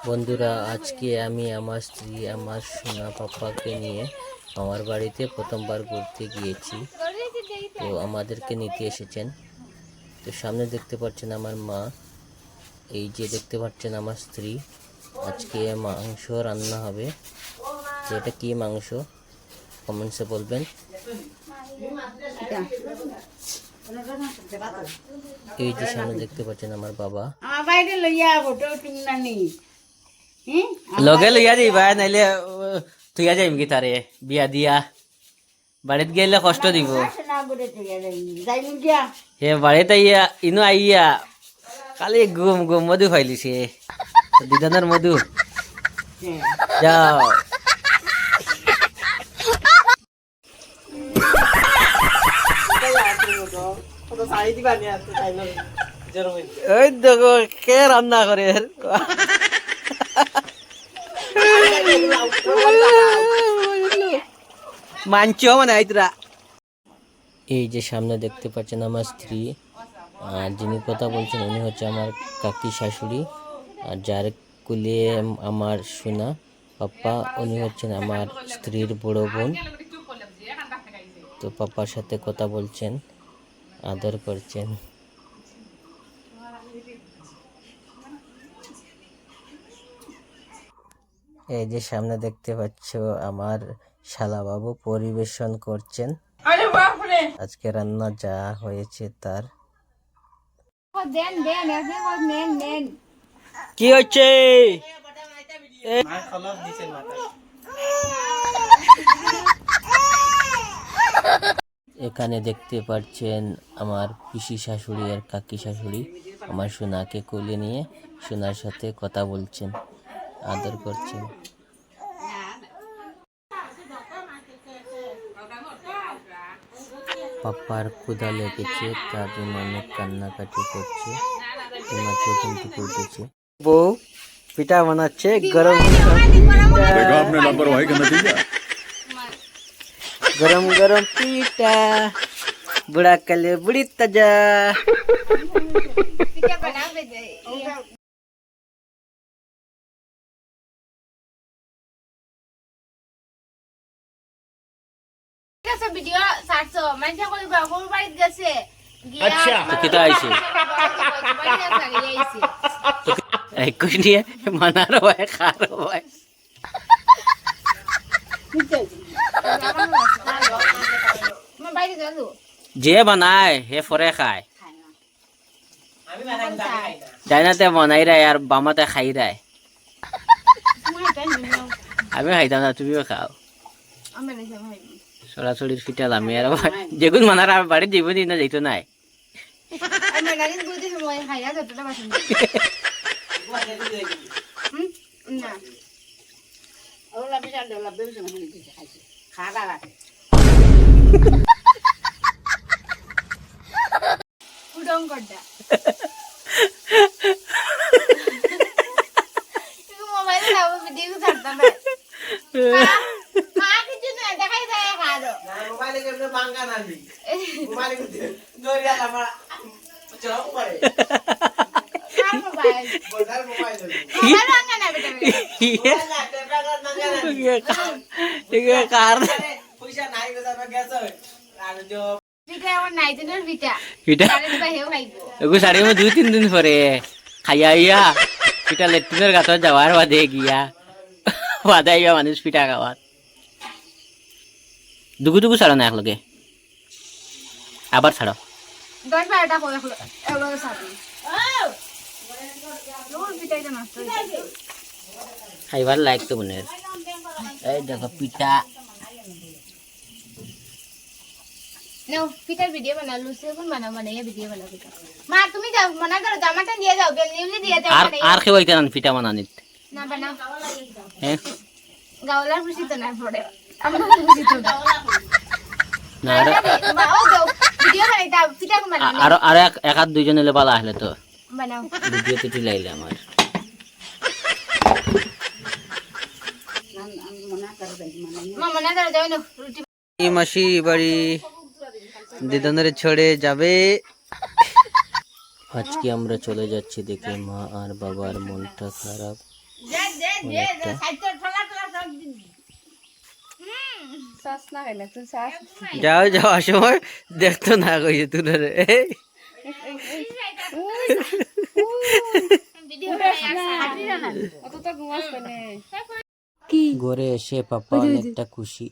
বন্ধুরা, আজকে আমি আমার স্ত্রী আমার সোনা পাপ্পাকে নিয়ে আমার বাড়িতে প্রথমবার ঘুরতে গিয়েছি। তো আমাদেরকে নিতে এসেছেন। তো সামনে দেখতে পাচ্ছেন আমার মা, এই যে দেখতে পাচ্ছেন আমার স্ত্রী। আজকে মাংস রান্না হবে। তো এটা কি মাংস কমেন্টসে বলবেন। এই যে সামনে দেখতে পাচ্ছেন আমার বাবা। লগে লইয়া দিবা নাইলে তুইয়া যাইম কি তারে বিয়া দিয়া বাড়িত গেলে কষ্ট দিব। হে বাড়িতে আইয়া ইনো আইয়া খালি গুম গুম মধু খাইলিছে দিদানের মধু। যাও ওই দেখো কে রান্না করে মানছ মানে আইতরা। এই যে সামনে দেখতে পাচ্ছেন আমার স্ত্রী, আর যিনি কথা বলছেন উনি হচ্ছে আমার কাকি শাশুড়ি, আর যার কুলে আমার সোনা পাপ্পা উনি হচ্ছেন আমার স্ত্রীর বড় বোন। তো পাপ্পার সাথে কথা বলছেন, আদর করছেন। এই যে সামনে দেখতে পাচ্ছ আমার শালাবাবু পরিবেশন করছেন আজকে রান্না যা হয়েছে তার। কি হচ্ছে? এখানে দেখতে পাচ্ছেন আমার পিসি শাশুড়ি আর কাকি শাশুড়ি আমার সোনাকে কোলে নিয়ে সোনার সাথে কথা বলছেন, আদর করছেন। পাপ্পার ক্ষুধা লেগেছে, তার জন্য অনেক কান্নাকাটি করছে, এইমাত্র কিন্তু উঠেছে। বউ পিঠা বানাচ্ছে গরম গরম গরম পিঠা, বুড়া কালে বুড়ি তাজা। ভিডিও সারছো মানে কই বাবুর বাড়ি গেছে আচ্ছা তো কিতা আইছে এই কুছ নিয়ে মানার হয় খার হয়। যে বানায় হে ফরে খায়, ডাইনাতে বানাই রায় আর বামাতে খাই রায়। আমি খাইতাম না, তুমিও খাও। সরাসরি ফিটাল আমি আর যেগুন মানার আর বাড়ির জীবন না যাইতো নাই। দুই তিন দিন পরে খাইয়া ইয়া পিঠা লেট্রিনের গাছ যাওয়ার বাদে গিয়া বাদে আইয়া মানুষ পিঠা খাওয়ার দুগু দুগু ছাড়ো না একলগে, আবার ছাড়ো। খাইবার লাইক তো বোনের। এই দেখো পিঠা পিঠার ভিডিও বানাও, লুচি কোন বানাও বানাইয়া ভিডিও বানাও পিঠা। মা তুমি যাও মনা করো জামাটা নিয়ে যাও, বেলনিউলি দিয়ে যাও। আর কেউ আইতে না পিঠা বানানিত না বানাও। হ্যাঁ গাওলার খুশি তো না পড়ে, আমরা খুশি তো না। ও দাও ভিডিও বানাই দাও, পিঠা কোন বানাও। আর এক হাত দুইজন এলে বালা আসলে তো বানাও ভিডিও তো লাইলে আমার। মা মনা করো যাও না রুটি। এই মাসি বাড়ি দিদানের ছড়ে যাবে। আজকে আমরা চলে যাচ্ছি দেখে মা আর বাবার মনটা খারাপ। যাও যাওয়ার সময় দেখতো না কইছে তুলে ঘরে এসে পাপা অনেকটা খুশি।